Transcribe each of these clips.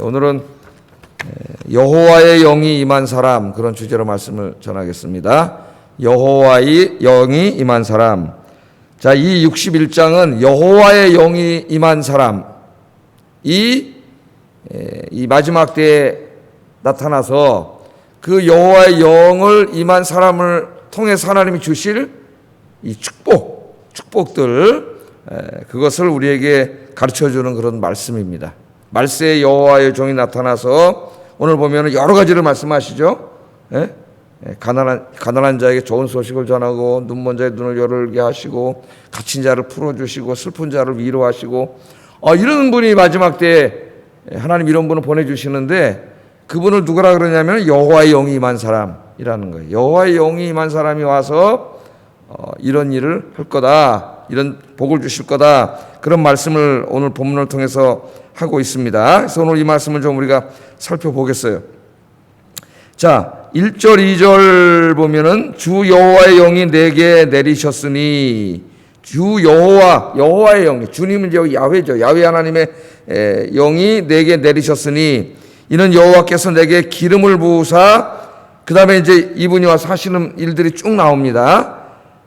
오늘은 여호와의 영이 임한 사람, 그런 주제로 말씀을 전하겠습니다. 여호와의 영이 임한 사람. 자, 이 61장은 여호와의 영이 임한 사람, 이 마지막 때에 나타나서 그 여호와의 영을 임한 사람을 통해서 하나님이 주실 이 축복들, 그것을 우리에게 가르쳐주는 그런 말씀입니다. 말세에 여호와의 종이 나타나서 오늘 보면 여러 가지를 말씀하시죠. 가난한 자에게 좋은 소식을 전하고, 눈먼 자의 눈을 열게 하시고, 갇힌 자를 풀어주시고, 슬픈 자를 위로하시고, 이런 분이 마지막 때에 하나님 이런 분을 보내주시는데, 그분을 누구라 그러냐면 여호와의 영이 임한 사람이라는 거예요. 여호와의 영이 임한 사람이 와서 이런 일을 할 거다, 이런 복을 주실 거다, 그런 말씀을 오늘 본문을 통해서 하고 있습니다. 그래서 오늘 이 말씀을 좀 우리가 살펴보겠어요. 자, 1절 2절 보면은 주 여호와의 영이 내게 내리셨으니, 주 여호와의 영이, 주님은 여기 야훼죠. 야훼 하나님의 영이 내게 내리셨으니, 이는 여호와께서 내게 기름을 부으사, 그 다음에 이제 이분이 와서 하시는 일들이 쭉 나옵니다.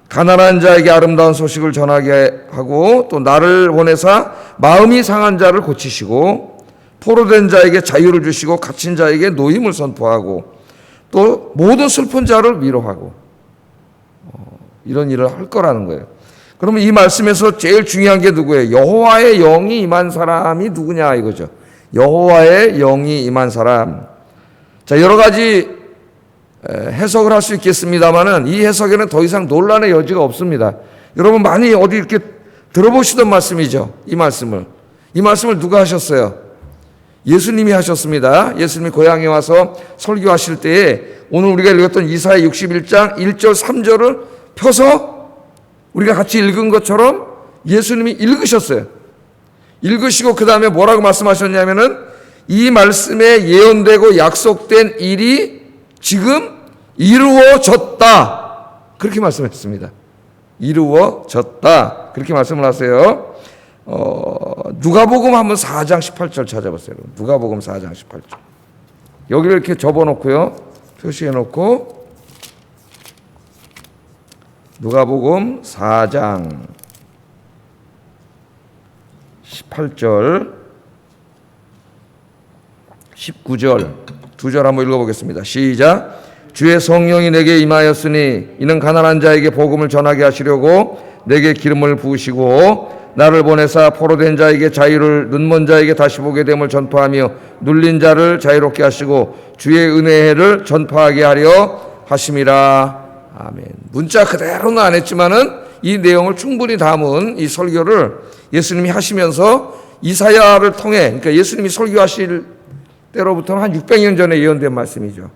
가난한 자에게 아름다운 소식을 전하게 하고, 또 나를 보내사 마음이 상한 자를 고치시고, 포로된 자에게 자유를 주시고, 갇힌 자에게 노임을 선포하고, 또 모든 슬픈 자를 위로하고, 이런 일을 할 거라는 거예요. 그러면 이 말씀에서 제일 중요한 게 누구예요? 여호와의 영이 임한 사람이 누구냐 이거죠. 여호와의 영이 임한 사람. 자, 여러 가지 해석을 할 수 있겠습니다만은 이 해석에는 더 이상 논란의 여지가 없습니다. 여러분 많이 어디 이렇게 들어보시던 말씀이죠. 이 말씀을 누가 하셨어요? 예수님이 하셨습니다. 예수님이 고향에 와서 설교하실 때에 오늘 우리가 읽었던 이사야 61장 1절 3절을 펴서 우리가 같이 읽은 것처럼 예수님이 읽으셨어요. 읽으시고 그 다음에 뭐라고 말씀하셨냐면은 이 말씀에 예언되고 약속된 일이 지금 이루어졌다, 그렇게 말씀했습니다. 이루어졌다, 그렇게 말씀을 하세요. 누가복음 한번 4장 18절 찾아보세요. 누가복음 4장 18절. 여기를 이렇게 접어놓고요, 표시해놓고, 누가복음 4장 18절 19절 두 절 한번 읽어보겠습니다. 시작. 주의 성령이 내게 임하였으니 이는 가난한 자에게 복음을 전하게 하시려고 내게 기름을 부으시고, 나를 보내사 포로된 자에게 자유를, 눈먼 자에게 다시 보게 됨을 전파하며, 눌린 자를 자유롭게 하시고 주의 은혜를 전파하게 하려 하심이라. 아멘. 문자 그대로는 안 했지만은 이 내용을 충분히 담은 이 설교를 예수님이 하시면서 이사야를 통해, 그러니까 예수님이 설교하실 때로부터는 한 600년 전에 예언된 말씀이죠.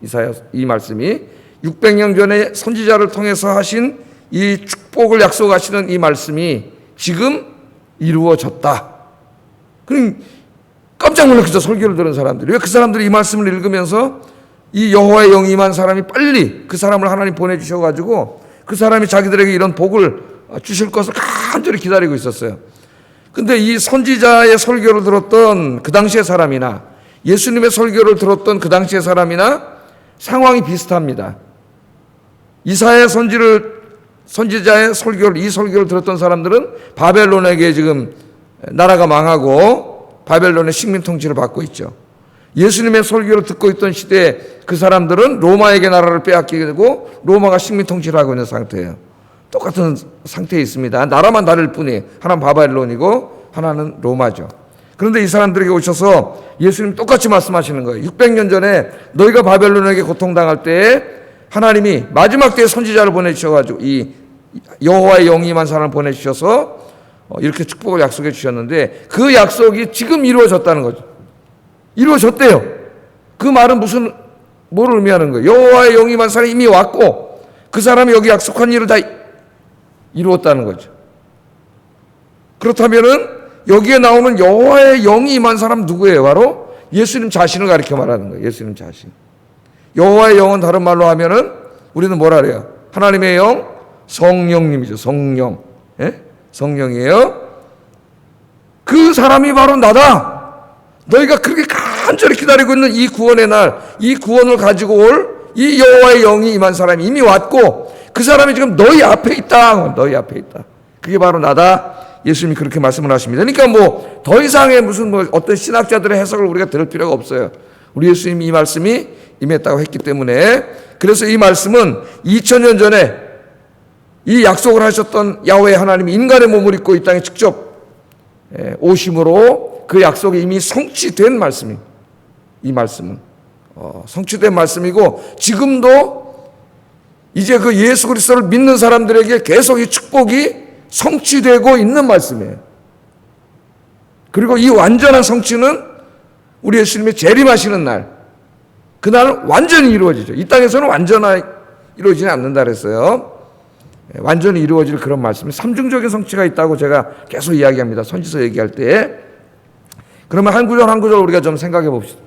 이사야 이 말씀이 600년 전에 선지자를 통해서 하신 이 축복을 약속하시는 이 말씀이 지금 이루어졌다. 그럼 깜짝 놀랐겠죠, 설교를 들은 사람들이. 왜 그 사람들이 이 말씀을 읽으면서 이 여호와의 영이 임한 사람이 빨리 그 사람을 하나님 보내주셔가지고 그 사람이 자기들에게 이런 복을 주실 것을 간절히 기다리고 있었어요. 근데 이 선지자의 설교를 들었던 그 당시의 사람이나 예수님의 설교를 들었던 그 당시의 사람이나 상황이 비슷합니다. 이사야 선지자의 이 설교를 들었던 사람들은 바벨론에게 지금 나라가 망하고 바벨론의 식민 통치를 받고 있죠. 예수님의 설교를 듣고 있던 시대에 그 사람들은 로마에게 나라를 빼앗기게 되고 로마가 식민 통치를 하고 있는 상태예요. 똑같은 상태에 있습니다. 나라만 다를 뿐이에요. 하나는 바벨론이고 하나는 로마죠. 그런데 이 사람들에게 오셔서 예수님 똑같이 말씀하시는 거예요. 600년 전에 너희가 바벨론에게 고통당할 때에 하나님이 마지막 때에 선지자를 보내주셔가지고 이 여호와의 영이 임한 사람을 보내주셔서 이렇게 축복을 약속해 주셨는데, 그 약속이 지금 이루어졌다는 거죠. 이루어졌대요. 그 말은 뭘 의미하는 거예요? 여호와의 영이 임한 사람이 이미 왔고 그 사람이 여기 약속한 일을 다 이루었다는 거죠. 그렇다면은 여기에 나오는 여호와의 영이 임한 사람 누구예요? 바로 예수님 자신을 가리켜 말하는 거예요. 예수님 자신. 여호와의 영은 다른 말로 하면은 우리는 뭐라 그래요? 하나님의 영, 성령님이죠. 성령. 성령이에요. 그 사람이 바로 나다. 너희가 그렇게 간절히 기다리고 있는 이 구원의 날, 이 구원을 가지고 올 이 여호와의 영이 임한 사람이 이미 왔고 그 사람이 지금 너희 앞에 있다. 너희 앞에 있다. 그게 바로 나다. 예수님이 그렇게 말씀을 하십니다. 그러니까 뭐 더 이상의 무슨 뭐 어떤 신학자들의 해석을 우리가 들을 필요가 없어요. 우리 예수님이 이 말씀이 임했다고 했기 때문에, 그래서 이 말씀은 2000년 전에 이 약속을 하셨던 야훼 하나님이 인간의 몸을 입고 이 땅에 직접 오심으로 그 약속이 이미 성취된 말씀입니다. 이 말씀은 성취된 말씀이고, 지금도 이제 그 예수 그리스도를 믿는 사람들에게 계속 이 축복이 성취되고 있는 말씀이에요. 그리고 이 완전한 성취는 우리 예수님이 재림하시는 날, 그날 완전히 이루어지죠. 이 땅에서는 완전하게 이루어지지 않는다 그랬어요. 완전히 이루어질 그런 말씀이 삼중적인 성취가 있다고 제가 계속 이야기합니다. 선지서 얘기할 때. 그러면 한 구절 한 구절 우리가 좀 생각해 봅시다.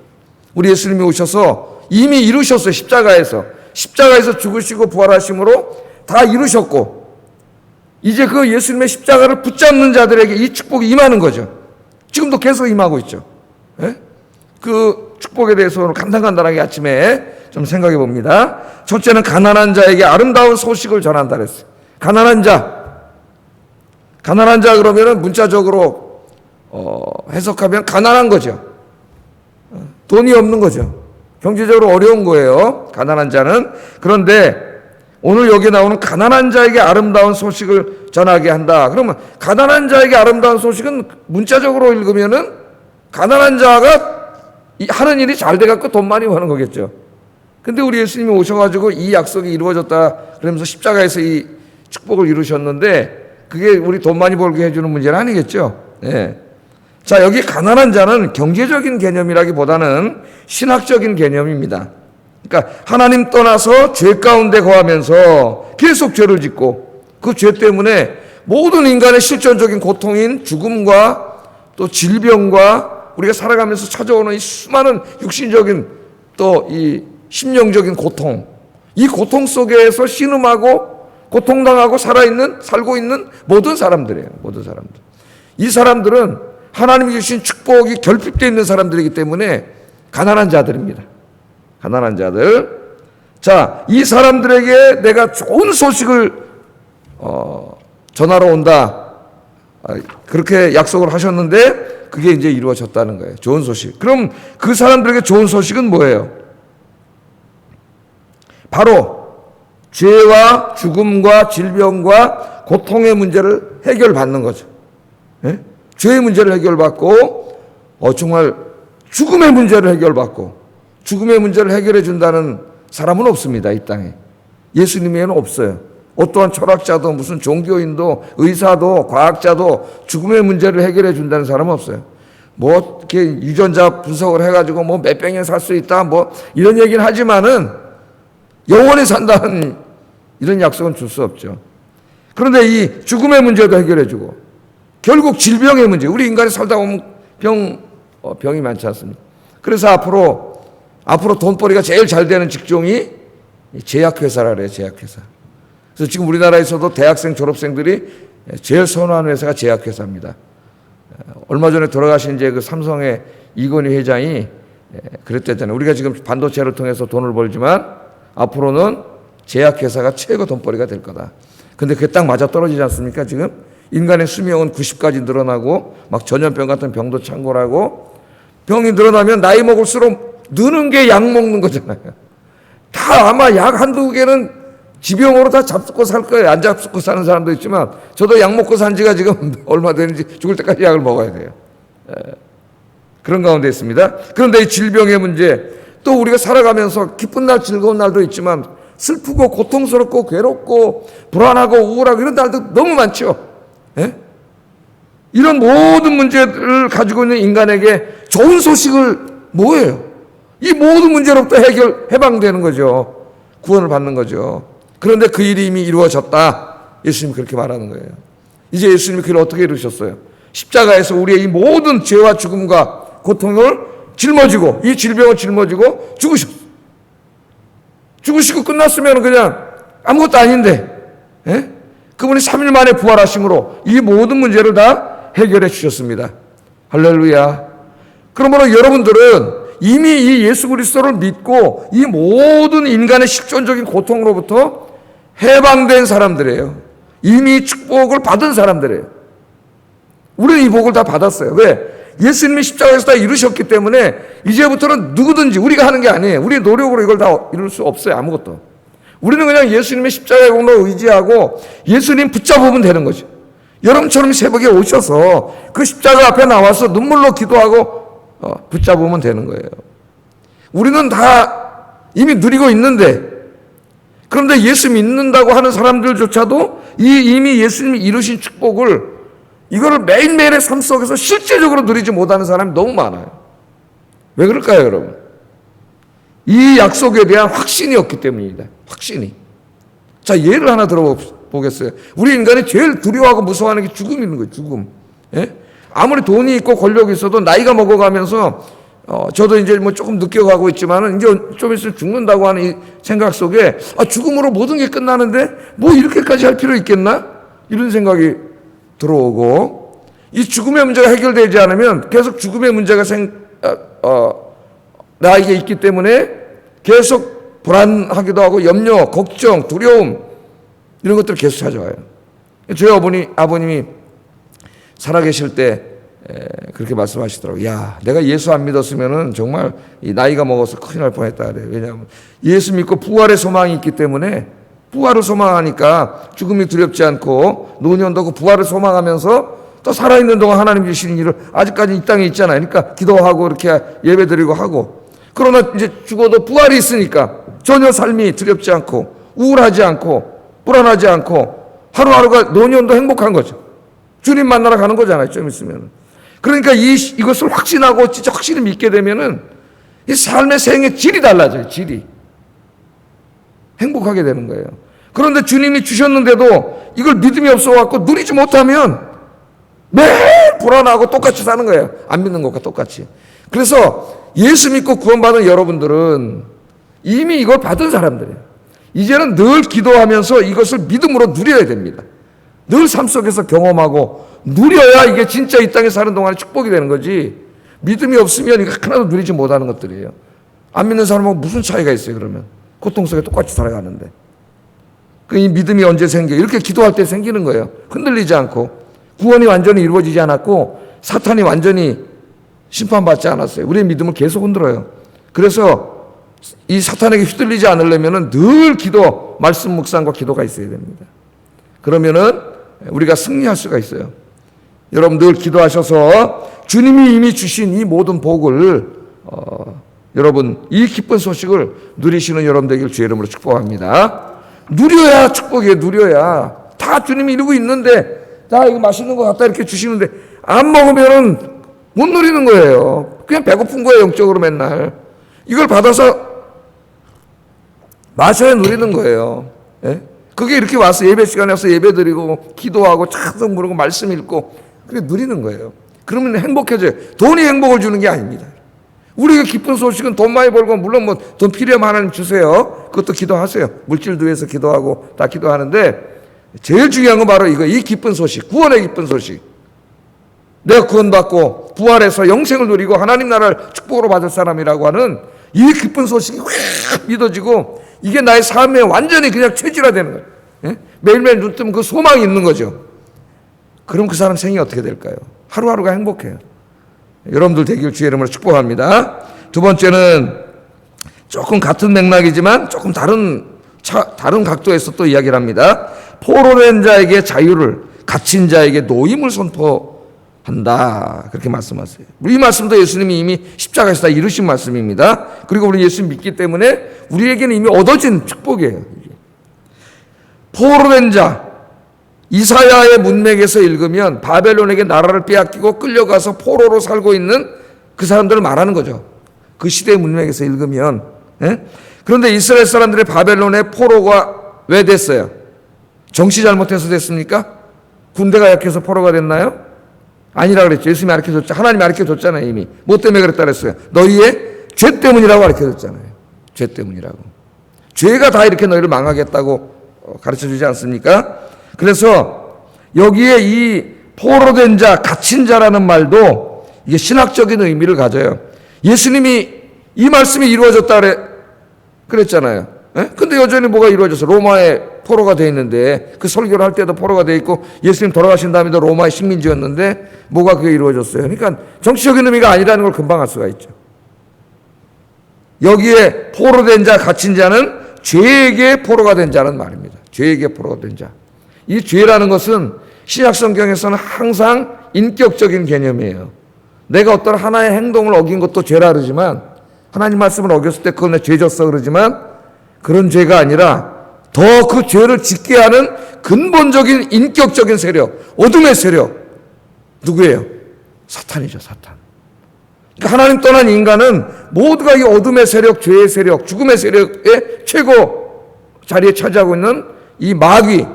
우리 예수님이 오셔서 이미 이루셨어요. 십자가에서 죽으시고 부활하심으로 다 이루셨고, 이제 그 예수님의 십자가를 붙잡는 자들에게 이 축복이 임하는 거죠. 지금도 계속 임하고 있죠. 예? 그 축복에 대해서 오늘 간단하게 아침에 좀 생각해 봅니다. 첫째는 가난한 자에게 아름다운 소식을 전한다 그랬어요. 가난한 자 그러면은 문자적으로 해석하면 가난한 거죠. 돈이 없는 거죠. 경제적으로 어려운 거예요. 가난한 자는. 그런데 오늘 여기 나오는 가난한 자에게 아름다운 소식을 전하게 한다. 그러면 가난한 자에게 아름다운 소식은 문자적으로 읽으면은 가난한 자가 하는 일이 잘 돼갖고 돈 많이 버는 거겠죠. 근데 우리 예수님이 오셔가지고 이 약속이 이루어졌다 그러면서 십자가에서 이 축복을 이루셨는데, 그게 우리 돈 많이 벌게 해주는 문제는 아니겠죠. 네. 자, 여기 가난한 자는 경제적인 개념이라기보다는 신학적인 개념입니다. 그러니까 하나님 떠나서 죄 가운데 거하면서 계속 죄를 짓고 그 죄 때문에 모든 인간의 실존적인 고통인 죽음과 또 질병과 우리가 살아가면서 찾아오는 이 수많은 육신적인 또 이 심령적인 고통, 이 고통 속에서 신음하고 고통당하고 살고 있는 모든 사람들이에요. 모든 사람들. 이 사람들은 하나님이 주신 축복이 결핍되어 있는 사람들이기 때문에 가난한 자들입니다. 가난한 자들. 자, 이 사람들에게 내가 좋은 소식을 전하러 온다. 그렇게 약속을 하셨는데 그게 이제 이루어졌다는 거예요. 좋은 소식. 그럼 그 사람들에게 좋은 소식은 뭐예요? 바로 죄와 죽음과 질병과 고통의 문제를 해결받는 거죠. 예? 죄의 문제를 해결받고 정말 죽음의 문제를 해결받고, 죽음의 문제를 해결해 준다는 사람은 없습니다. 이 땅에 예수님에는 없어요. 어떠한 철학자도 무슨 종교인도 의사도 과학자도 죽음의 문제를 해결해 준다는 사람은 없어요. 뭐 이렇게 유전자 분석을 해가지고 뭐 몇 병에 살 수 있다 뭐 이런 얘기는 하지만은 영원히 산다는 이런 약속은 줄 수 없죠. 그런데 이 죽음의 문제도 해결해 주고, 결국 질병의 문제, 우리 인간이 살다 보면 병이 많지 않습니까? 그래서 앞으로 돈벌이가 제일 잘 되는 직종이 제약회사라 그래요. 제약회사. 그래서 지금 우리나라에서도 대학생 졸업생들이 제일 선호하는 회사가 제약회사입니다. 얼마 전에 돌아가신 이제 그 삼성의 이건희 회장이 그랬댔잖아요. 우리가 지금 반도체를 통해서 돈을 벌지만 앞으로는 제약회사가 최고 돈벌이가 될 거다. 근데 그게 딱 맞아 떨어지지 않습니까? 지금 인간의 수명은 90까지 늘어나고 막 전염병 같은 병도 창궐하고, 병이 늘어나면 나이 먹을수록 느는 게 약 먹는 거잖아요. 다 아마 약 한두 개는 지병으로 다 잡수고 살 거예요. 안 잡수고 사는 사람도 있지만 저도 약 먹고 산 지가 지금 얼마 되는지 죽을 때까지 약을 먹어야 돼요. 그런 가운데 있습니다. 그런데 이 질병의 문제, 또 우리가 살아가면서 기쁜 날 즐거운 날도 있지만 슬프고 고통스럽고 괴롭고 불안하고 우울하고 이런 날도 너무 많죠. 예? 이런 모든 문제를 가지고 있는 인간에게 좋은 소식을 뭐예요? 이 모든 문제로부터 해방되는 거죠. 구원을 받는 거죠. 그런데 그 일이 이미 이루어졌다. 예수님이 그렇게 말하는 거예요. 이제 예수님이 그걸 어떻게 이루셨어요? 십자가에서 우리의 이 모든 죄와 죽음과 고통을 짊어지고, 이 질병을 짊어지고 죽으셨어요. 죽으시고 끝났으면 그냥 아무것도 아닌데, 예? 그분이 3일 만에 부활하심으로 이 모든 문제를 다 해결해 주셨습니다. 할렐루야. 그러므로 여러분들은 이미 이 예수 그리스도를 믿고 이 모든 인간의 실존적인 고통으로부터 해방된 사람들이에요. 이미 축복을 받은 사람들이에요. 우리는 이 복을 다 받았어요. 왜? 예수님이 십자가에서 다 이루셨기 때문에 이제부터는 누구든지 우리가 하는 게 아니에요. 우리의 노력으로 이걸 다 이룰 수 없어요. 아무것도. 우리는 그냥 예수님의 십자가의 공로를 의지하고 예수님 붙잡으면 되는 거죠. 여러분처럼 새벽에 오셔서 그 십자가 앞에 나와서 눈물로 기도하고 붙잡으면 되는 거예요. 우리는 다 이미 누리고 있는데, 그런데 예수 믿는다고 하는 사람들조차도 이미 예수님이 이루신 축복을 이거를 매일매일의 삶 속에서 실제적으로 누리지 못하는 사람이 너무 많아요. 왜 그럴까요, 여러분? 이 약속에 대한 확신이 없기 때문입니다. 확신이. 자, 예를 하나 들어보겠어요. 우리 인간이 제일 두려워하고 무서워하는 게 죽음인 거예요. 죽음. 예? 아무리 돈이 있고 권력이 있어도 나이가 먹어가면서 저도 이제 뭐 조금 느껴가고 있지만은 이제 좀 있으면 죽는다고 하는 이 생각 속에 죽음으로 모든 게 끝나는데 뭐 이렇게까지 할 필요 있겠나? 이런 생각이 들어오고, 이 죽음의 문제가 해결되지 않으면 계속 죽음의 문제가 나에게 있기 때문에 계속 불안하기도 하고 염려, 걱정, 두려움 이런 것들을 계속 찾아와요. 저희 아버님이 살아계실 때 그렇게 말씀하시더라고요. 야, 내가 예수 안 믿었으면은 정말 이 나이가 먹어서 큰일 날 뻔했다 그래요. 왜냐하면 예수 믿고 부활의 소망이 있기 때문에, 부활을 소망하니까 죽음이 두렵지 않고 노년도 그 부활을 소망하면서 또 살아있는 동안 하나님 주시는 일을 아직까지 이 땅에 있잖아요. 그러니까 기도하고 이렇게 예배드리고 하고, 그러나 이제 죽어도 부활이 있으니까 전혀 삶이 두렵지 않고 우울하지 않고 불안하지 않고 하루하루가 노년도 행복한 거죠. 주님 만나러 가는 거잖아요. 좀 있으면. 그러니까 이것을 확신하고 진짜 확실히 믿게 되면은 이 삶의 생의 질이 달라져요. 질이. 행복하게 되는 거예요. 그런데 주님이 주셨는데도 이걸 믿음이 없어갖고 누리지 못하면 매일 불안하고 똑같이 사는 거예요. 안 믿는 것과 똑같이. 그래서 예수 믿고 구원받은 여러분들은 이미 이걸 받은 사람들이에요. 이제는 늘 기도하면서 이것을 믿음으로 누려야 됩니다. 늘 삶 속에서 경험하고 누려야 이게 진짜 이 땅에 사는 동안에 축복이 되는 거지, 믿음이 없으면 이거 하나도 누리지 못하는 것들이에요. 안 믿는 사람하고 무슨 차이가 있어요, 그러면? 고통 속에 똑같이 살아가는데. 이 믿음이 언제 생겨요? 이렇게 기도할 때 생기는 거예요. 흔들리지 않고. 구원이 완전히 이루어지지 않았고 사탄이 완전히 심판받지 않았어요. 우리의 믿음을 계속 흔들어요. 그래서 이 사탄에게 휘둘리지 않으려면 늘 기도, 말씀 묵상과 기도가 있어야 됩니다. 그러면은 우리가 승리할 수가 있어요. 여러분 늘 기도하셔서 주님이 이미 주신 이 모든 복을 여러분 이 기쁜 소식을 누리시는 여러분 되길 주의 이름으로 축복합니다. 누려야 축복이에요. 누려야. 다 주님이 이루고 있는데 다 이거 맛있는 거 갖다 이렇게 주시는데 안 먹으면은 못 누리는 거예요. 그냥 배고픈 거예요. 영적으로 맨날. 이걸 받아서 마셔야 누리는 거예요. 예? 그게 이렇게 와서 예배 시간에 와서 예배 드리고 기도하고 찬송 부르고 말씀 읽고 그게 누리는 거예요. 그러면 행복해져요. 돈이 행복을 주는 게 아닙니다. 우리가 기쁜 소식은 돈 많이 벌고 물론 뭐 돈 필요하면 하나님 주세요. 그것도 기도하세요. 물질도 위해서 기도하고 다 기도하는데 제일 중요한 건 바로 이거, 이 기쁜 소식, 구원의 기쁜 소식. 내가 구원받고 부활해서 영생을 누리고 하나님 나라를 축복으로 받을 사람이라고 하는 이 기쁜 소식이 확 믿어지고 이게 나의 삶에 완전히 그냥 체질화되는 거예요. 예? 매일매일 눈 뜨면 그 소망이 있는 거죠. 그럼 그 사람 생이 어떻게 될까요? 하루하루가 행복해요. 여러분들 되길 주의 이름으로 축복합니다. 두 번째는 조금 같은 맥락이지만 조금 다른 각도에서 또 이야기를 합니다. 포로된 자에게 자유를, 갇힌 자에게 노임을 선포한다. 그렇게 말씀하세요. 이 말씀도 예수님이 이미 십자가에서 다 이루신 말씀입니다. 그리고 우리 예수 믿기 때문에 우리에게는 이미 얻어진 축복이에요. 포로된 자, 이사야의 문맥에서 읽으면 바벨론에게 나라를 빼앗기고 끌려가서 포로로 살고 있는 그 사람들을 말하는 거죠. 그 시대의 문맥에서 읽으면. 예? 그런데 이스라엘 사람들의 바벨론의 포로가 왜 됐어요? 정치 잘못해서 됐습니까? 군대가 약해서 포로가 됐나요? 아니라 그랬죠. 예수님이 가르쳐줬죠. 하나님이 가르쳐줬잖아요. 이미. 뭐 때문에 그랬다 그랬어요? 너희의 죄 때문이라고 가르쳐줬잖아요. 죄 때문이라고. 죄가 다 이렇게 너희를 망하겠다고 가르쳐주지 않습니까? 그래서 여기에 이 포로된 자, 갇힌 자라는 말도 이게 신학적인 의미를 가져요. 예수님이 이 말씀이 이루어졌다 그랬잖아요. 근데 여전히 뭐가 이루어졌어? 로마에 포로가 돼 있는데, 그 설교를 할 때도 포로가 돼 있고, 예수님 돌아가신 다음에도 로마의 식민지였는데 뭐가 그게 이루어졌어요? 그러니까 정치적인 의미가 아니라는 걸 금방 알 수가 있죠. 여기에 포로된 자, 갇힌 자는 죄에게 포로가 된 자는 말입니다. 죄에게 포로가 된 자. 이 죄라는 것은 신약 성경에서는 항상 인격적인 개념이에요. 내가 어떤 하나의 행동을 어긴 것도 죄라 그러지만, 하나님 말씀을 어겼을 때 그건 내 죄졌어 그러지만, 그런 죄가 아니라 더 그 죄를 짓게 하는 근본적인 인격적인 세력, 어둠의 세력, 누구예요? 사탄이죠, 사탄. 그러니까 하나님 떠난 인간은 모두가 이 어둠의 세력, 죄의 세력, 죽음의 세력의 최고 자리에 차지하고 있는 이 마귀,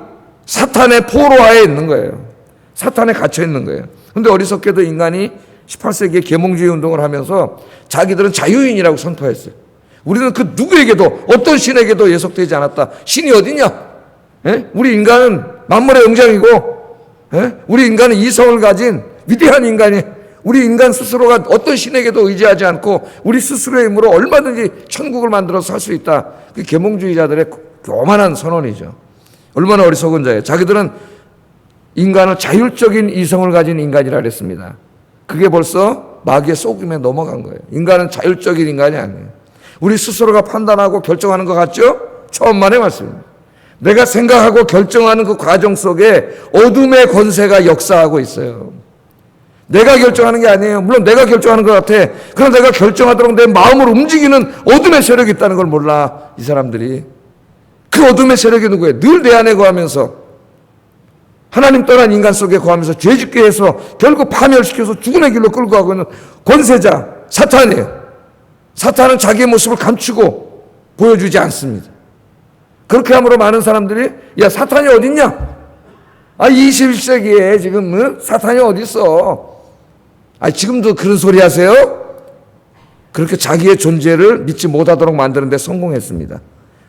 사탄의 포로하에 있는 거예요. 사탄에 갇혀 있는 거예요. 그런데 어리석게도 인간이 18세기에 계몽주의 운동을 하면서 자기들은 자유인이라고 선포했어요. 우리는 그 누구에게도, 어떤 신에게도 예속되지 않았다. 신이 어디냐? 우리 인간은 만물의 영장이고, 우리 인간은 이성을 가진 위대한 인간이, 우리 인간 스스로가 어떤 신에게도 의지하지 않고 우리 스스로의 힘으로 얼마든지 천국을 만들어서 살 수 있다. 그 계몽주의자들의 교만한 선언이죠. 얼마나 어리석은 자예요. 자기들은 인간을 자율적인 이성을 가진 인간이라 그랬습니다. 그게 벌써 마귀의 속임에 넘어간 거예요. 인간은 자율적인 인간이 아니에요. 우리 스스로가 판단하고 결정하는 것 같죠? 처음만의 말씀입니다. 내가 생각하고 결정하는 그 과정 속에 어둠의 권세가 역사하고 있어요. 내가 결정하는 게 아니에요. 물론 내가 결정하는 것 같아. 그럼 내가 결정하도록 내 마음을 움직이는 어둠의 세력이 있다는 걸 몰라, 이 사람들이. 그 어둠의 세력이 누구예요? 늘 내 안에 거하면서, 하나님 떠난 인간 속에 거하면서 죄짓게 해서 결국 파멸시켜서 죽음의 길로 끌고 가고 있는 권세자, 사탄이에요. 사탄은 자기의 모습을 감추고 보여주지 않습니다. 그렇게 함으로 많은 사람들이, 야, 사탄이 어딨냐? 21세기에 지금 사탄이 어딨어? 지금도 그런 소리 하세요? 그렇게 자기의 존재를 믿지 못하도록 만드는 데 성공했습니다.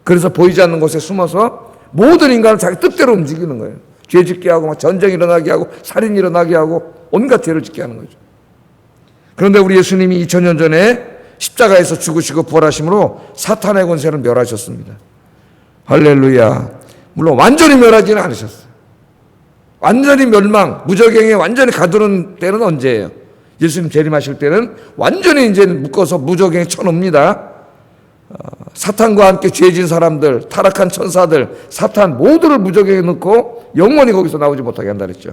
그래서 보이지 않는 곳에 숨어서 모든 인간을 자기 뜻대로 움직이는 거예요. 죄 짓게 하고, 막 전쟁 일어나게 하고, 살인 일어나게 하고, 온갖 죄를 짓게 하는 거죠. 그런데 우리 예수님이 2000년 전에 십자가에서 죽으시고 부활하심으로 사탄의 권세를 멸하셨습니다. 할렐루야. 물론 완전히 멸하지는 않으셨어요. 완전히 멸망, 무저갱에 완전히 가두는 때는 언제예요? 예수님 재림하실 때는 완전히 이제 묶어서 무저갱에 쳐놓습니다. 사탄과 함께 죄진 사람들, 타락한 천사들, 사탄 모두를 무저갱에 넣고 영원히 거기서 나오지 못하게 한다 그랬죠.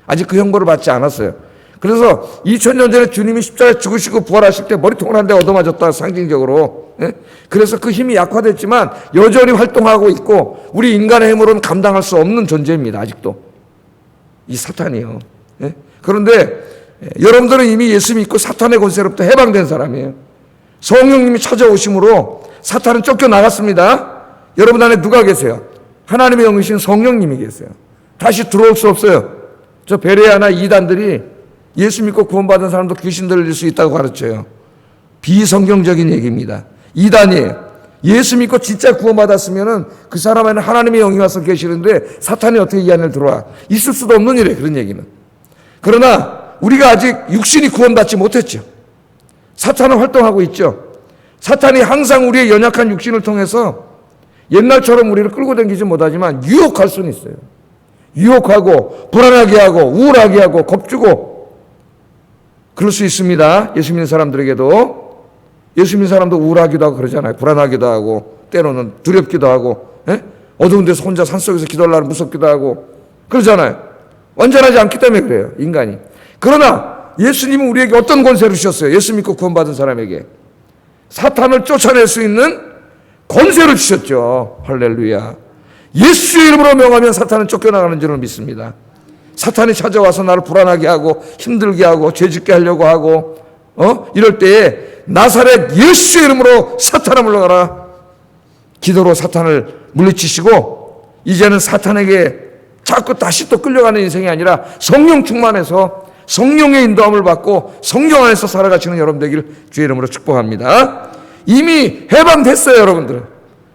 아직 그 형벌을 받지 않았어요. 그래서 2000년 전에 주님이 십자가에 죽으시고 부활하실 때 머리통을 한 대 얻어맞았다, 상징적으로. 그래서 그 힘이 약화됐지만 여전히 활동하고 있고 우리 인간의 힘으로는 감당할 수 없는 존재입니다. 아직도. 이 사탄이요. 그런데 여러분들은 이미 예수 믿고 사탄의 권세로부터 해방된 사람이에요. 성령님이 찾아오심으로 사탄은 쫓겨나갔습니다. 여러분 안에 누가 계세요? 하나님의 영이신 성령님이 계세요. 다시 들어올 수 없어요. 저 베레아나 이단들이 예수 믿고 구원받은 사람도 귀신 들릴 수 있다고 가르쳐요. 비성경적인 얘기입니다. 이단이에요. 예수 믿고 진짜 구원받았으면은 그 사람 안에 하나님의 영이 와서 계시는데 사탄이 어떻게 이 안에 들어와? 있을 수도 없는 일이에요. 그런 얘기는. 그러나 우리가 아직 육신이 구원받지 못했죠. 사탄은 활동하고 있죠. 사탄이 항상 우리의 연약한 육신을 통해서 옛날처럼 우리를 끌고 다니지 못하지만 유혹할 수는 있어요. 유혹하고 불안하게 하고 우울하게 하고 겁주고 그럴 수 있습니다. 예수 믿는 사람들에게도. 예수 믿는 사람도 우울하기도 하고 그러잖아요. 불안하기도 하고 때로는 두렵기도 하고 어두운 데서 혼자 산속에서 기도하려면 무섭기도 하고 그러잖아요. 완전하지 않기 때문에 그래요. 인간이. 그러나 예수님은 우리에게 어떤 권세를 주셨어요? 예수 믿고 구원받은 사람에게 사탄을 쫓아낼 수 있는 권세를 주셨죠. 할렐루야. 예수의 이름으로 명하면 사탄은 쫓겨나가는 줄을 믿습니다. 사탄이 찾아와서 나를 불안하게 하고 힘들게 하고 죄짓게 하려고 하고 이럴 때에 나사렛 예수의 이름으로 사탄아 물러가라. 기도로 사탄을 물리치시고 이제는 사탄에게 자꾸 다시 또 끌려가는 인생이 아니라 성령 충만해서 성령의 인도함을 받고 성령 안에서 살아가시는 여러분 되기를 주의 이름으로 축복합니다. 이미 해방됐어요. 여러분들은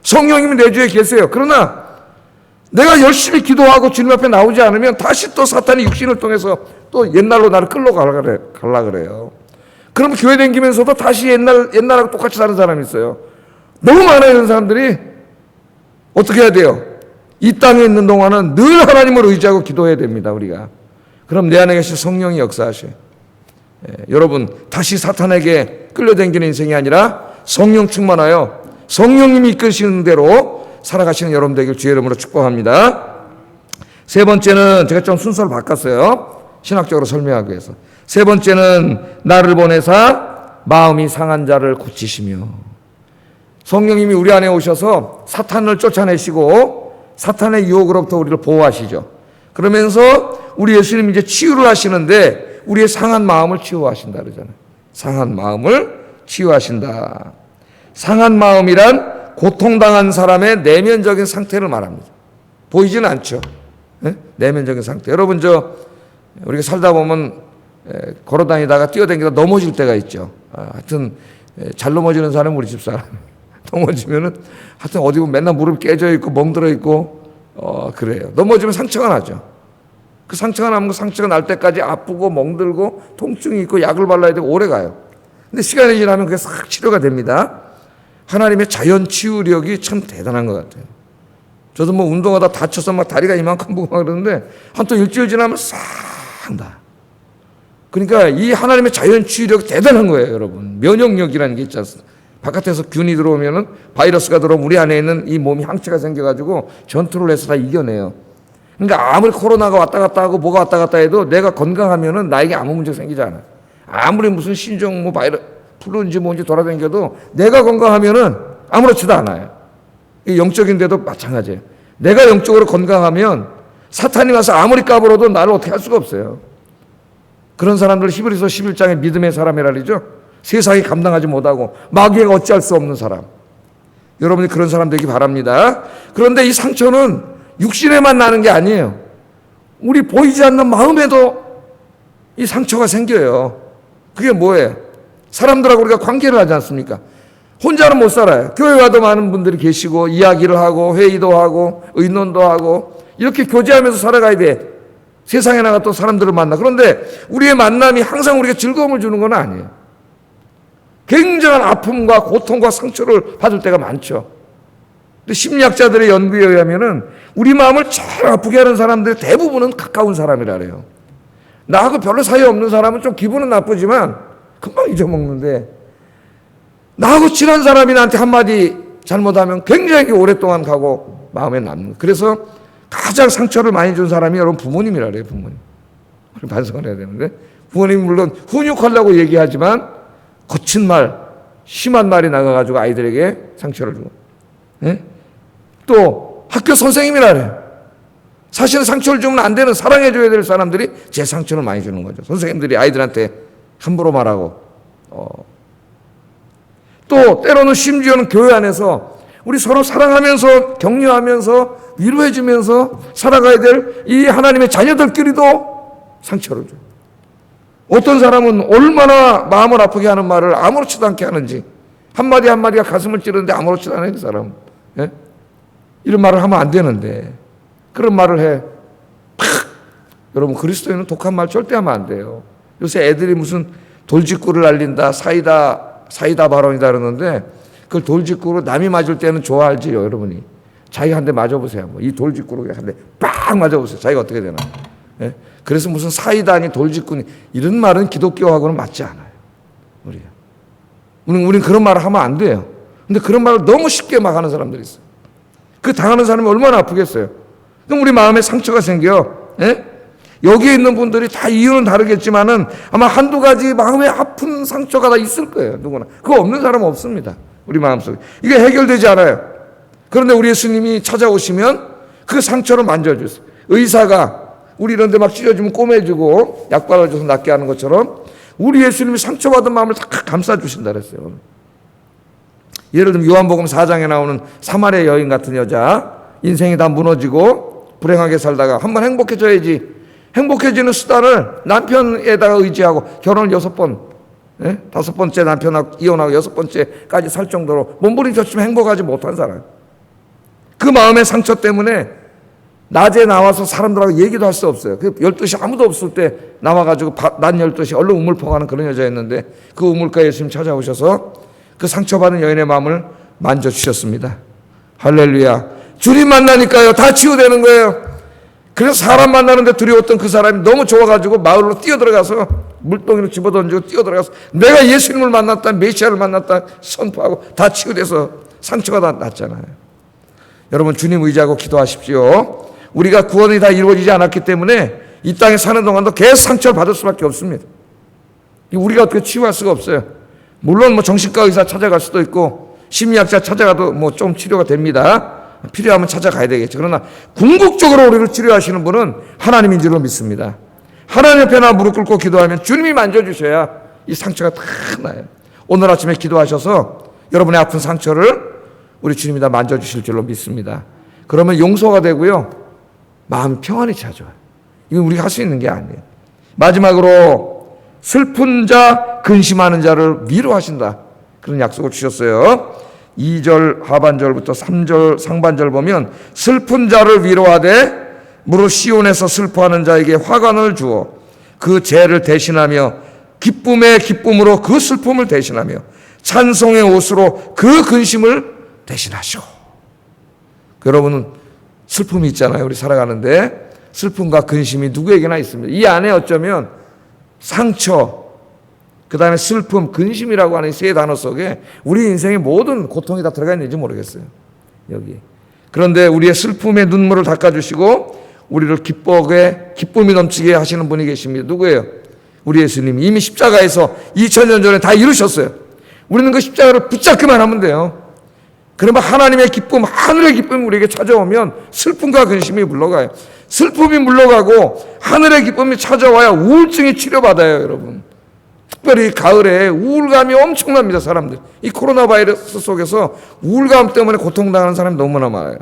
성령님이 내 주에 계세요. 그러나 내가 열심히 기도하고 주님 앞에 나오지 않으면 다시 또 사탄이 육신을 통해서 또 옛날로 나를 끌러 갈라 그래요. 그럼 교회 다니면서도 다시 옛날하고 똑같이 사는 사람이 있어요. 너무 많아요. 이런 사람들이. 어떻게 해야 돼요? 이 땅에 있는 동안은 늘 하나님을 의지하고 기도해야 됩니다. 우리가. 그럼 내 안에 계신 성령이 역사하셔요. 여러분, 다시 사탄에게 끌려다니는 인생이 아니라 성령 충만하여 성령님이 이끄시는 대로 살아가시는 여러분 되길 주의 이름으로 축복합니다. 세 번째는 제가 좀 순서를 바꿨어요. 신학적으로 설명하기 위해서. 세 번째는 나를 보내사 마음이 상한 자를 고치시며. 성령님이 우리 안에 오셔서 사탄을 쫓아내시고 사탄의 유혹으로부터 우리를 보호하시죠. 그러면서 우리 예수님이 이제 치유를 하시는데 우리의 상한 마음을 치유하신다 그러잖아요. 상한 마음을 치유하신다. 상한 마음이란 고통당한 사람의 내면적인 상태를 말합니다. 보이지는 않죠. 네? 내면적인 상태. 여러분, 우리가 살다 보면 걸어다니다가 뛰어다니다가 넘어질 때가 있죠. 하여튼 잘 넘어지는 사람은 우리 집사람. 넘어지면은 하여튼 어디 보면 맨날 무릎 깨져 있고 멍들어 있고 그래요. 넘어지면 상처가 나죠. 그 상처가 나면 그 상처가 날 때까지 아프고 멍들고 통증이 있고 약을 발라야 되고 오래 가요. 근데 시간이 지나면 그게 싹 치료가 됩니다. 하나님의 자연 치유력이 참 대단한 것 같아요. 저도 뭐 운동하다 다쳐서 막 다리가 이만큼 부고 막 그러는데 한 또 일주일 지나면 싹 나. 그러니까 이 하나님의 자연 치유력이 대단한 거예요, 여러분. 면역력이라는 게 있지 않습니까? 바깥에서 균이 들어오면은 바이러스가 들어오면 우리 안에 있는 이 몸이 항체가 생겨가지고 전투를 해서 다 이겨내요. 그러니까 아무리 코로나가 왔다 갔다 하고 뭐가 왔다 갔다 해도 내가 건강하면은 나에게 아무 문제 생기지 않아요. 아무리 무슨 신종 플루인지 뭔지 돌아다녀도 내가 건강하면은 아무렇지도 않아요. 이 영적인데도 마찬가지예요. 내가 영적으로 건강하면 사탄이 와서 아무리 까불어도 나를 어떻게 할 수가 없어요. 그런 사람들 히브리서 11장의 믿음의 사람이라 그러죠. 세상이 감당하지 못하고 마귀가 어찌할 수 없는 사람. 여러분이 그런 사람 되기 바랍니다. 그런데 이 상처는 육신에만 나는 게 아니에요. 우리 보이지 않는 마음에도 이 상처가 생겨요. 그게 뭐예요? 사람들하고 우리가 관계를 하지 않습니까? 혼자는 못 살아요. 교회 와도 많은 분들이 계시고 이야기를 하고 회의도 하고 의논도 하고 이렇게 교제하면서 살아가야 돼. 세상에 나가 또 사람들을 만나. 그런데 우리의 만남이 항상 우리가 즐거움을 주는 건 아니에요. 굉장한 아픔과 고통과 상처를 받을 때가 많죠. 근데 심리학자들의 연구에 의하면은 우리 마음을 제일 아프게 하는 사람들의 대부분은 가까운 사람이라 그래요. 나하고 별로 사이 없는 사람은 좀 기분은 나쁘지만 금방 잊어먹는데 나하고 친한 사람이 나한테 한마디 잘못하면 굉장히 오랫동안 가고 마음에 남는. 그래서 가장 상처를 많이 준 사람이 여러분 부모님이라 그래요. 부모님. 우리 반성을 해야 되는데 부모님 물론 훈육하려고 얘기하지만 거친 말, 심한 말이 나가가지고 아이들에게 상처를 주고. 예? 또 학교 선생님이라 그래요. 사실은 상처를 주면 안 되는 사랑해줘야 될 사람들이 제 상처를 많이 주는 거죠. 선생님들이 아이들한테 함부로 말하고 또 때로는 심지어는 교회 안에서 우리 서로 사랑하면서 격려하면서 위로해주면서 살아가야 될 이 하나님의 자녀들끼리도 상처를 줘요. 어떤 사람은 얼마나 마음을 아프게 하는 말을 아무렇지도 않게 하는지 한마디 한마디가 가슴을 찌르는데 아무렇지도 않아요. 그 사람. 예? 이런 말을 하면 안 되는데 그런 말을 해. 여러분 그리스도인은 독한 말 절대 하면 안 돼요. 요새 애들이 무슨 돌직구를 날린다 사이다 발언이다 그러는데 그걸 돌직구로 남이 맞을 때는 좋아할지요. 여러분이 자기가 한 대 맞아보세요. 이 돌직구로 한 대 빡 맞아보세요. 자기가 어떻게 되나. 예? 그래서 무슨 사이다니 돌직구니 이런 말은 기독교하고는 맞지 않아요. 우리는 그런 말을 하면 안 돼요. 근데 그런 말을 너무 쉽게 막 하는 사람들이 있어요. 그 당하는 사람이 얼마나 아프겠어요. 그럼 우리 마음에 상처가 생겨. 예? 여기에 있는 분들이 다 이유는 다르겠지만은 아마 한두 가지 마음에 아픈 상처가 다 있을 거예요. 누구나. 그거 없는 사람은 없습니다. 우리 마음속에. 이게 해결되지 않아요. 그런데 우리 예수님이 찾아오시면 그 상처를 만져주세요. 의사가 우리 이런 데 막 찢어주면 꼬매주고 약 발라줘서 낫게 하는 것처럼 우리 예수님이 상처받은 마음을 다 감싸주신다 그랬어요. 예를 들면 요한복음 4장에 나오는 사마리아 여인 같은 여자 인생이 다 무너지고 불행하게 살다가 한번 행복해져야지 행복해지는 수단을 남편에다가 의지하고 결혼을 6번 5번째 남편하고 이혼하고 6번째까지 살 정도로 몸부림쳤지만 행복하지 못한 사람. 그 마음의 상처 때문에 낮에 나와서 사람들하고 얘기도 할 수 없어요. 12시 아무도 없을 때 나와가지고 낮 12시 얼른 우물퍼가는 그런 여자였는데 그 우물가에 예수님 찾아오셔서 그 상처받은 여인의 마음을 만져주셨습니다. 할렐루야. 주님 만나니까요 다 치유되는 거예요. 그래서 사람 만나는데 두려웠던 그 사람이 너무 좋아가지고 마을로 뛰어들어가서 물동이를 집어던지고 뛰어들어가서 내가 예수님을 만났다, 메시아를 만났다 선포하고 다 치유돼서 상처가 다 났잖아요. 여러분, 주님 의지하고 기도하십시오. 우리가 구원이 다 이루어지지 않았기 때문에 이 땅에 사는 동안도 계속 상처를 받을 수밖에 없습니다. 우리가 어떻게 치유할 수가 없어요. 물론 뭐 정신과 의사 찾아갈 수도 있고 심리학자 찾아가도 뭐 좀 치료가 됩니다. 필요하면 찾아가야 되겠죠. 그러나 궁극적으로 우리를 치료하시는 분은 하나님인 줄로 믿습니다. 하나님 옆에 나 무릎 꿇고 기도하면 주님이 만져주셔야 이 상처가 다 나요. 오늘 아침에 기도하셔서 여러분의 아픈 상처를 우리 주님이 다 만져주실 줄로 믿습니다. 그러면 용서가 되고요, 마음 평안이 찾아와요. 이건 우리가 할 수 있는 게 아니에요. 마지막으로 슬픈 자, 근심하는 자를 위로하신다, 그런 약속을 주셨어요. 2절 하반절부터 3절 상반절 보면 슬픈 자를 위로하되 무릇 시온에서 슬퍼하는 자에게 화관을 주어 그 죄를 대신하며 기쁨의 기쁨으로 그 슬픔을 대신하며 찬송의 옷으로 그 근심을 대신하시고. 여러분은 슬픔이 있잖아요. 우리 살아가는데 슬픔과 근심이 누구에게나 있습니다. 이 안에 어쩌면 상처, 그 다음에 슬픔, 근심이라고 하는 세 단어 속에 우리 인생의 모든 고통이 다 들어가 있는지 모르겠어요. 여기. 그런데 우리의 슬픔의 눈물을 닦아주시고 우리를 기쁨이 넘치게 하시는 분이 계십니다. 누구예요? 우리 예수님이 이미 십자가에서 2000년 전에 다 이루셨어요. 우리는 그 십자가를 붙잡기만 하면 돼요. 그러면 하나님의 기쁨, 하늘의 기쁨이 우리에게 찾아오면 슬픔과 근심이 물러가요. 슬픔이 물러가고 하늘의 기쁨이 찾아와야 우울증이 치료받아요, 여러분. 특별히 가을에 우울감이 엄청납니다, 사람들. 이 코로나 바이러스 속에서 우울감 때문에 고통당하는 사람이 너무나 많아요.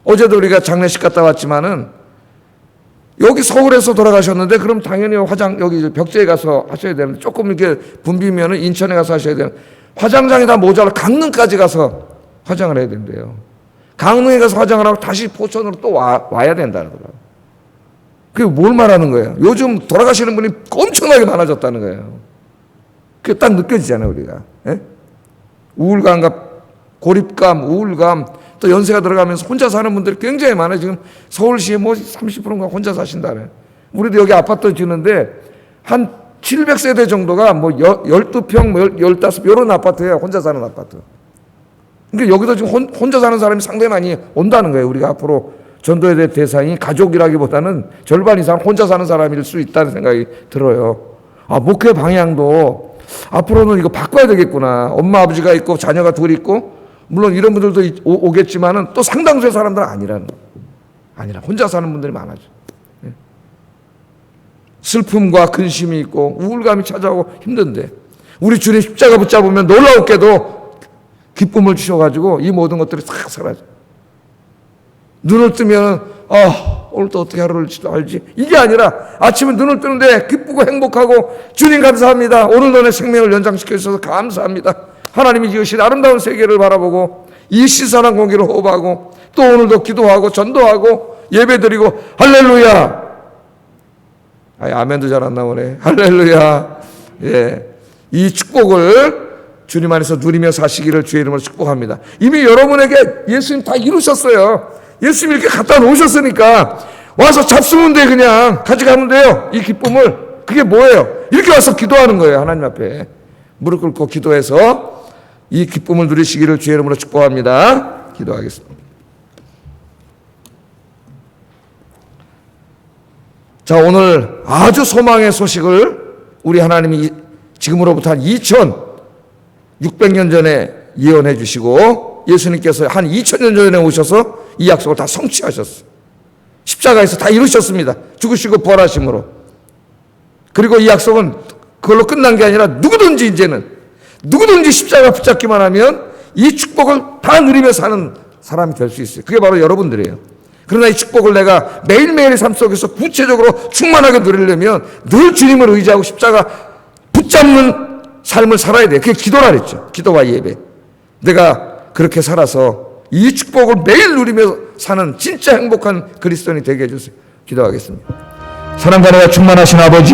어제도 우리가 장례식 갔다 왔지만은 여기 서울에서 돌아가셨는데 그럼 당연히 여기 벽제에 가서 하셔야 되는데 조금 이렇게 붐비면은 인천에 가서 하셔야 되는, 화장장이 다 모자라 강릉까지 가서 화장을 해야 된대요. 강릉에 가서 화장을 하고 다시 포천으로 또 와야 된다는 거예요. 그게 뭘 말하는 거예요? 요즘 돌아가시는 분이 엄청나게 많아졌다는 거예요. 그게 딱 느껴지잖아요, 우리가. 예? 우울감과 고립감, 우울감, 또 연세가 들어가면서 혼자 사는 분들이 굉장히 많아요. 지금 서울시에 뭐 30%가 혼자 사신다네. 우리도 여기 아파트 지는데 한 700세대 정도가 뭐 12평, 15, 이런 아파트예요. 혼자 사는 아파트. 그러니까 여기도 지금 혼자 사는 사람이 상당히 많이 온다는 거예요. 우리가 앞으로 전도에 대한 대상이 가족이라기보다는 절반 이상 혼자 사는 사람일 수 있다는 생각이 들어요. 목회 방향도 앞으로는 이거 바꿔야 되겠구나. 엄마 아버지가 있고 자녀가 둘 있고, 물론 이런 분들도 오겠지만은 또 상당수의 사람들은 아니라 혼자 사는 분들이 많아져. 슬픔과 근심이 있고 우울감이 찾아오고 힘든데 우리 주님 십자가 붙잡으면 놀라웠게도 기쁨을 주셔가지고 이 모든 것들이 싹 사라져. 눈을 뜨면 오늘 또 어떻게 하루를 알지, 이게 아니라 아침에 눈을 뜨는데 기쁘고 행복하고 주님 감사합니다. 오늘 너의 생명을 연장시켜 주셔서 감사합니다. 하나님이 지으신 아름다운 세계를 바라보고 이 신선한 공기를 호흡하고 또 오늘도 기도하고 전도하고 예배드리고 할렐루야. 아멘도 잘 안 나오네. 할렐루야. 예, 이 축복을 주님 안에서 누리며 사시기를 주의 이름으로 축복합니다. 이미 여러분에게 예수님 다 이루셨어요. 예수님 이렇게 갖다 놓으셨으니까 와서 잡수면 돼. 그냥 가져가면 돼요. 이 기쁨을. 그게 뭐예요? 이렇게 와서 기도하는 거예요. 하나님 앞에 무릎 꿇고 기도해서 이 기쁨을 누리시기를 주의 이름으로 축복합니다. 기도하겠습니다. 자, 오늘 아주 소망의 소식을 우리 하나님이 지금으로부터 한 2600년 전에 예언해 주시고 예수님께서 한 2000년 전에 오셔서 이 약속을 다 성취하셨어요. 십자가에서 다 이루셨습니다. 죽으시고 부활하심으로. 그리고 이 약속은 그걸로 끝난 게 아니라 누구든지 십자가 붙잡기만 하면 이 축복을 다 누리며 사는 사람이 될 수 있어요. 그게 바로 여러분들이에요. 그러나 이 축복을 내가 매일매일의 삶 속에서 구체적으로 충만하게 누리려면 늘 주님을 의지하고 십자가 붙잡는 삶을 살아야 돼요. 그게 기도라 그랬죠. 기도와 예배. 내가 그렇게 살아서 이 축복을 매일 누리며 사는 진짜 행복한 그리스도인이 되게 해주세요. 기도하겠습니다. 사랑과 은혜가 충만하신 아버지,